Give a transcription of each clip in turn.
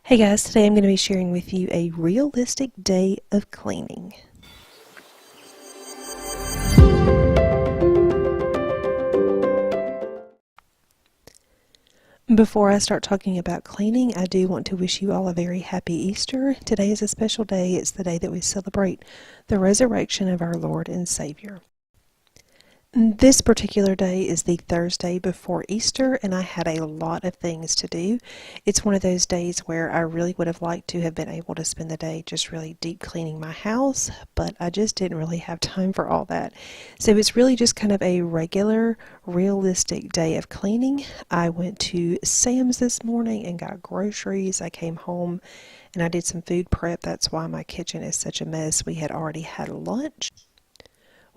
Hey guys, today I'm going to be sharing with you a realistic day of cleaning. Before I start talking about cleaning, I do want to wish you all a very happy Easter. Today is a special day. It's the day that we celebrate the resurrection of our Lord and Savior. This particular day is the Thursday before Easter, and I had a lot of things to do. It's one of those days where I really would have liked to have been able to spend the day just really deep cleaning my house, but I just didn't really have time for all that. So it's really just kind of a regular, realistic day of cleaning. I went to Sam's this morning and got groceries. I came home and I did some food prep. That's why my kitchen is such a mess. We had already had lunch.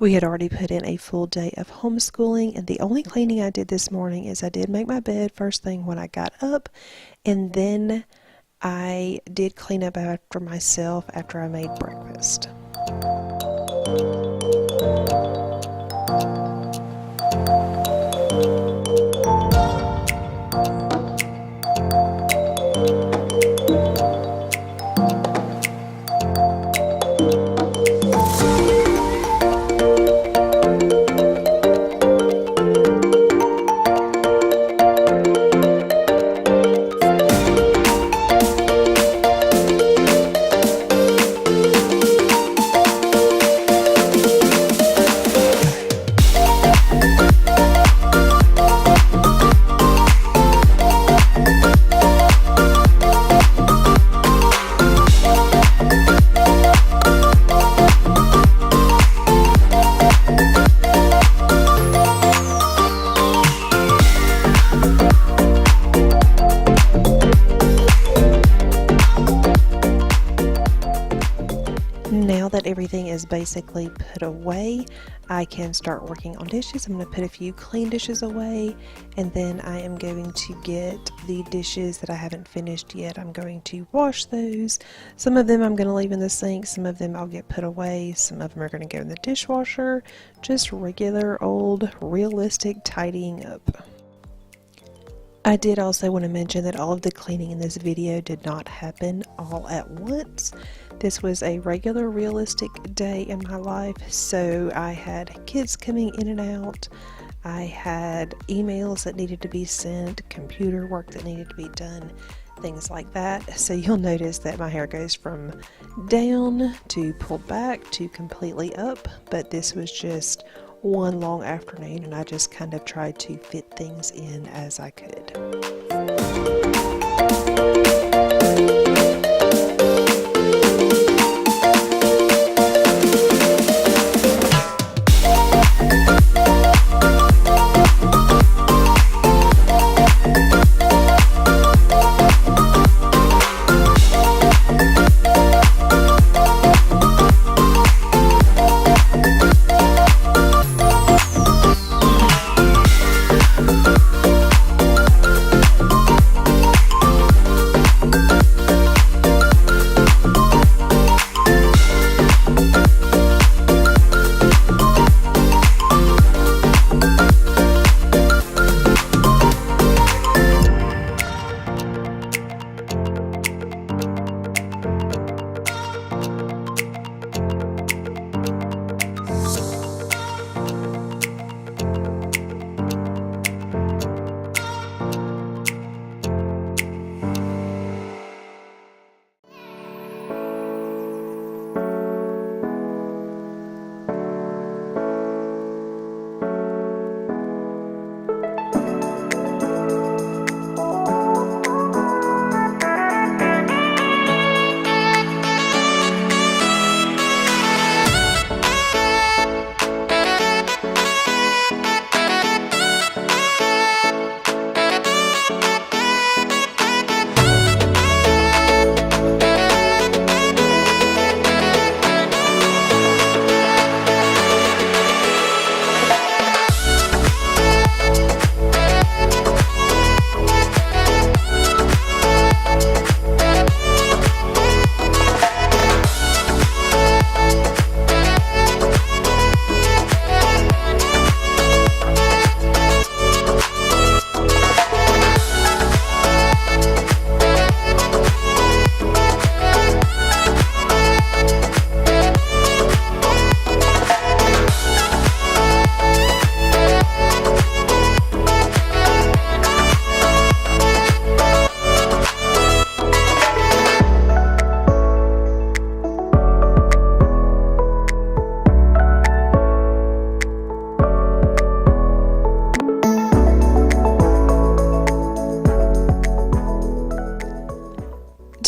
We had already put in a full day of homeschooling, and the only cleaning I did this morning is I did make my bed first thing when I got up, and then I did clean up after myself after I made breakfast. Now that everything is basically put away, I can start working on dishes. I'm going to put a few clean dishes away, and then I am going to get the dishes that I haven't finished yet. I'm going to wash those. Some of them I'm going to leave in the sink, some of them I'll get put away, some of them are going to go in the dishwasher. Just regular old realistic tidying up. I did also want to mention that all of the cleaning in this video did not happen all at once. This was a regular realistic day in my life, so I had kids coming in and out. I had emails that needed to be sent, computer work that needed to be done, things like that. So you'll notice that my hair goes from down to pulled back to completely up, but this was just one long afternoon, and I just kind of tried to fit things in as I could.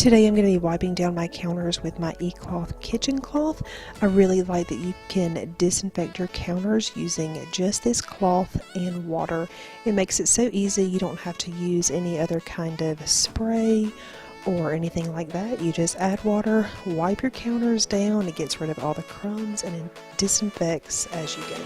Today I'm going to be wiping down my counters with my eCloth kitchen cloth. I really like that you can disinfect your counters using just this cloth and water. It makes it so easy. You don't have to use any other kind of spray or anything like that. You just add water, wipe your counters down, it gets rid of all the crumbs, and it disinfects as you go.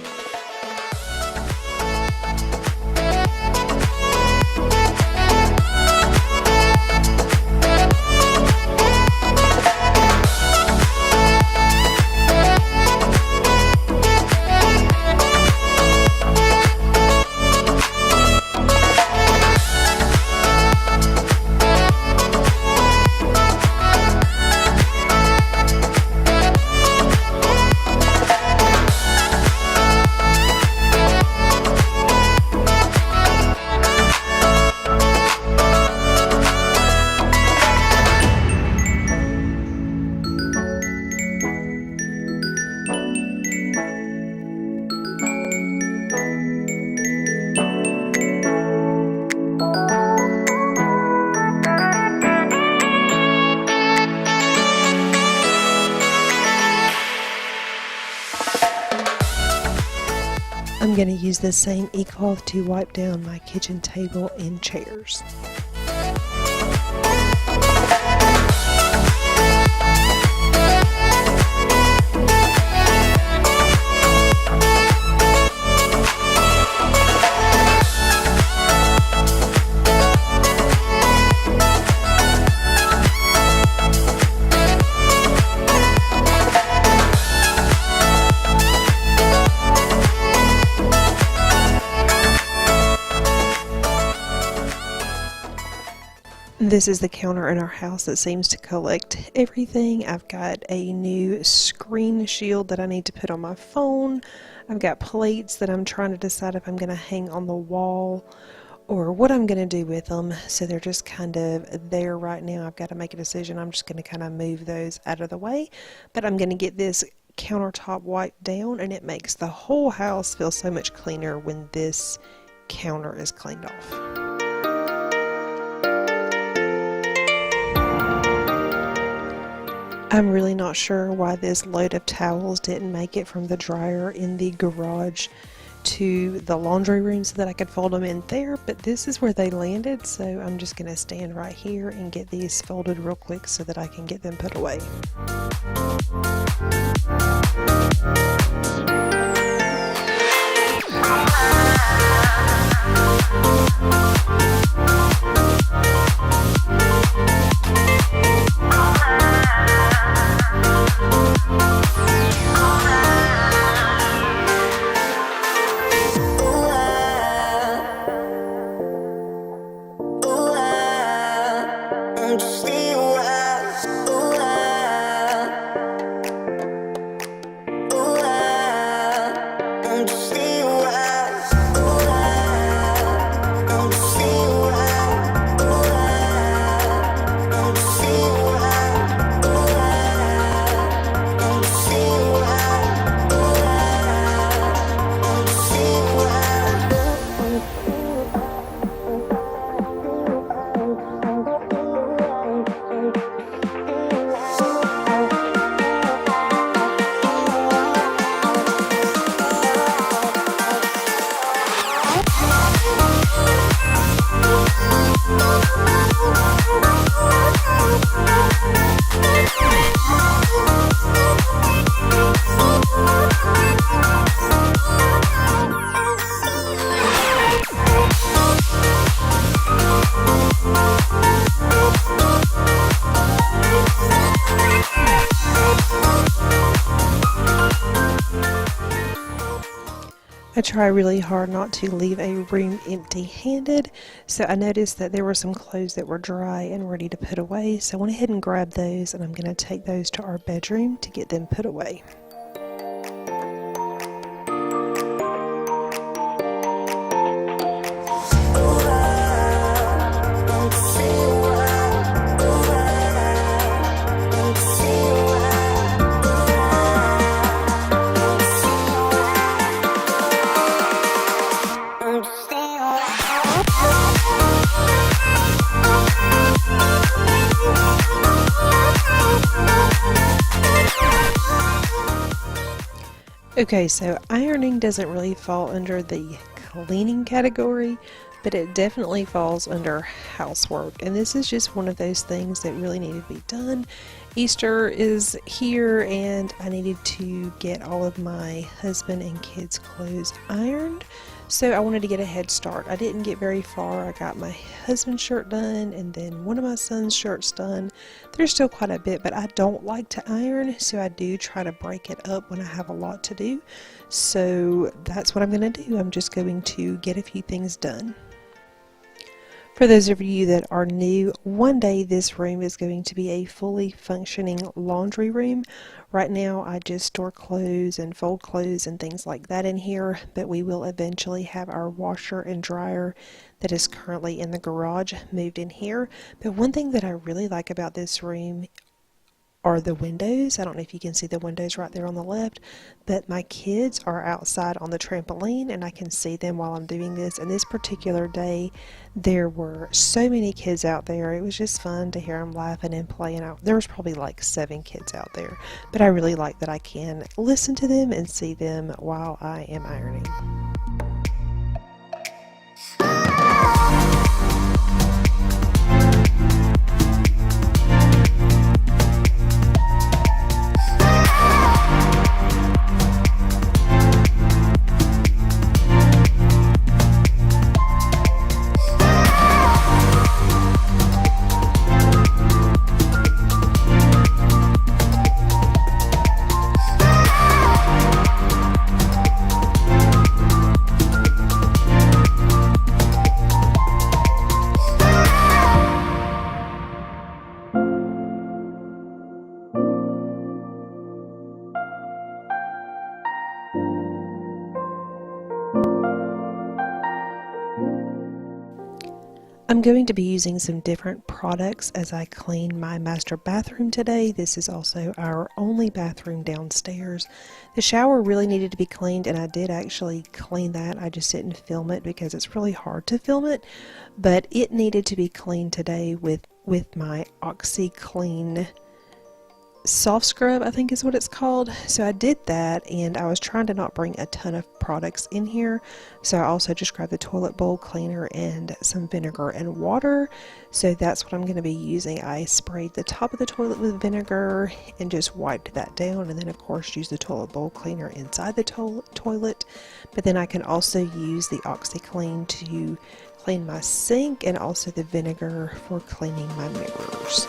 I'm going to use the same eCloth to wipe down my kitchen table and chairs. This is the counter in our house that seems to collect everything. I've got a new screen shield that I need to put on my phone. I've got plates that I'm trying to decide if I'm going to hang on the wall or what I'm going to do with them. So they're just kind of there right now. I've got to make a decision. I'm just going to kind of move those out of the way. But I'm going to get this countertop wiped down, and it makes the whole house feel so much cleaner when this counter is cleaned off. I'm really not sure why this load of towels didn't make it from the dryer in the garage to the laundry room so that I could fold them in there, but this is where they landed, so I'm just going to stand right here and get these folded real quick so that I can get them put away. I try really hard not to leave a room empty-handed, so I noticed that there were some clothes that were dry and ready to put away, so I went ahead and grabbed those, and I'm going to take those to our bedroom to get them put away. Okay, so ironing doesn't really fall under the cleaning category, but it definitely falls under housework. And this is just one of those things that really needed to be done. Easter is here, and I needed to get all of my husband and kids' clothes ironed. So I wanted to get a head start. I didn't get very far. I got my husband's shirt done and then one of my son's shirts done. There's still quite a bit, but I don't like to iron, so I do try to break it up when I have a lot to do. So that's what I'm going to do. I'm just going to get a few things done. For those of you that are new, one day this room is going to be a fully functioning laundry room. Right now I just store clothes and fold clothes and things like that in here, but we will eventually have our washer and dryer that is currently in the garage moved in here. But one thing that I really like about this room are the windows. I don't know if you can see the windows right there on the left, but my kids are outside on the trampoline and I can see them while I'm doing this. And this particular day, there were so many kids out there. It was just fun to hear them laughing and playing out. There was probably like 7 kids out there, but I really like that I can listen to them and see them while I am ironing. I'm going to be using some different products as I clean my master bathroom today. This is also our only bathroom downstairs. The shower really needed to be cleaned, and I did actually clean that. I just didn't film it because it's really hard to film it, but it needed to be cleaned today with my OxyClean soft scrub, I think is what it's called. So I did that, and I was trying to not bring a ton of products in here, so I also just grabbed the toilet bowl cleaner and some vinegar and water. So that's what I'm going to be using. I sprayed the top of the toilet with vinegar and just wiped that down, and then of course use the toilet bowl cleaner inside the toilet. But then I can also use the OxyClean to clean my sink, and also the vinegar for cleaning my mirrors.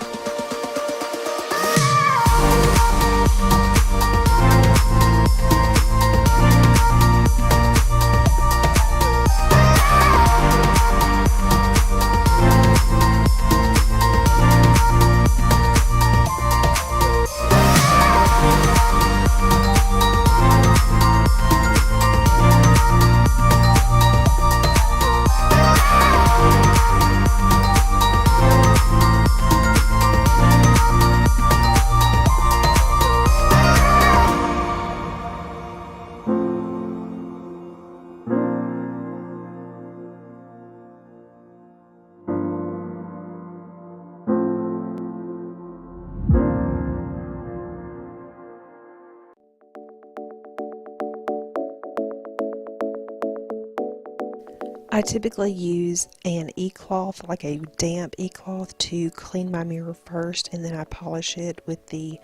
I typically use an e-cloth, like a damp e-cloth, to clean my mirror first, and then I polish it with the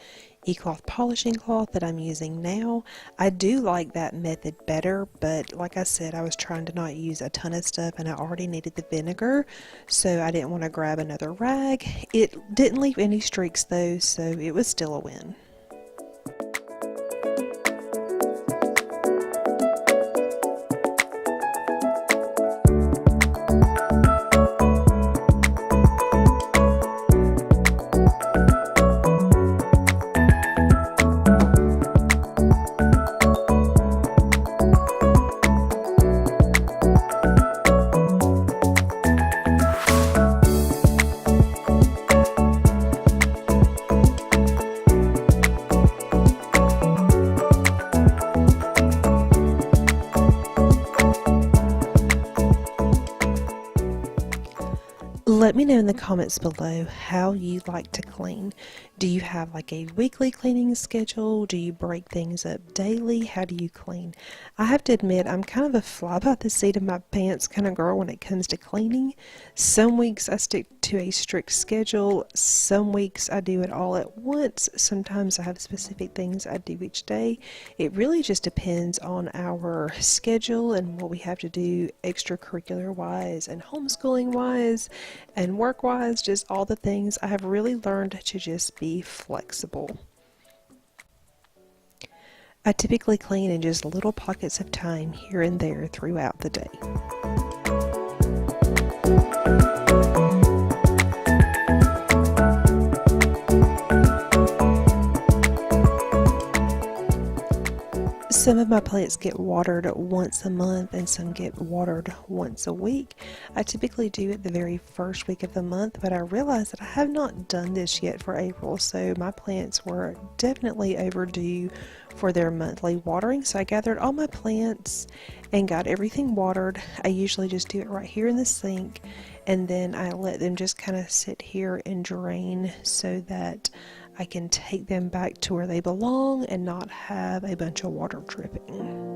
e-cloth polishing cloth that I'm using now. I do like that method better, but like I said, I was trying to not use a ton of stuff, and I already needed the vinegar, so I didn't want to grab another rag. It didn't leave any streaks though, so it was still a win. me know in the comments below how you like to clean. Do you have like a weekly cleaning schedule? Do you break things up daily? How do you clean? I have to admit, I'm kind of a fly by the seat of my pants kind of girl when it comes to cleaning. Some weeks I stick to a strict schedule. Some weeks I do it all at once. Sometimes I have specific things I do each day. It really just depends on our schedule and what we have to do extracurricular wise and homeschooling wise and work wise, just all the things. I have really learned to just be flexible. I typically clean in just little pockets of time here and there throughout the day. Some of my plants get watered once a month and some get watered once a week. I typically do it the very first week of the month, but I realized that I have not done this yet for April, so my plants were definitely overdue for their monthly watering. So I gathered all my plants and got everything watered. I usually just do it right here in the sink, and then I let them just kind of sit here and drain so that I can take them back to where they belong and not have a bunch of water dripping.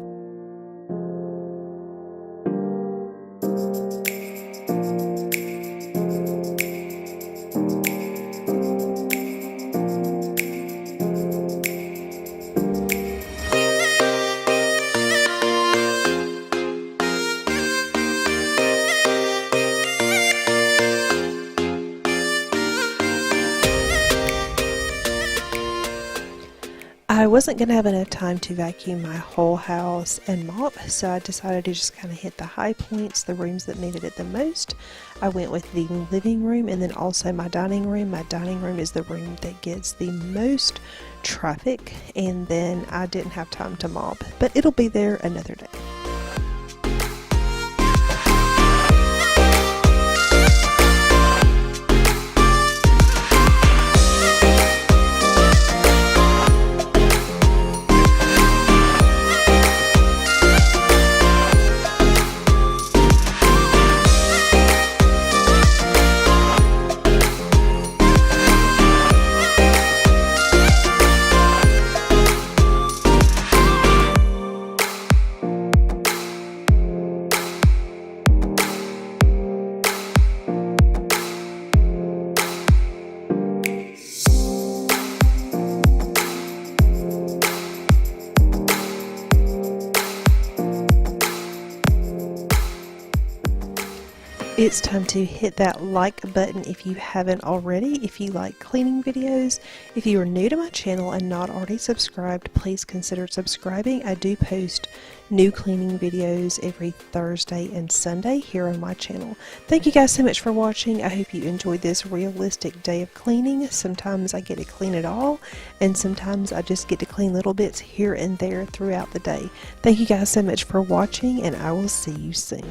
I wasn't going to have enough time to vacuum my whole house and mop, so I decided to just kind of hit the high points, the rooms that needed it the most. I went with the living room and then also my dining room. My dining room is the room that gets the most traffic, and then I didn't have time to mop, but it'll be there another day. It's time to hit that like button if you haven't already. If you like cleaning videos, if you are new to my channel and not already subscribed, please consider subscribing. I do post new cleaning videos every Thursday and Sunday here on my channel. Thank you guys so much for watching. I hope you enjoyed this realistic day of cleaning. Sometimes I get to clean it all, and sometimes I just get to clean little bits here and there throughout the day. Thank you guys so much for watching, and I will see you soon.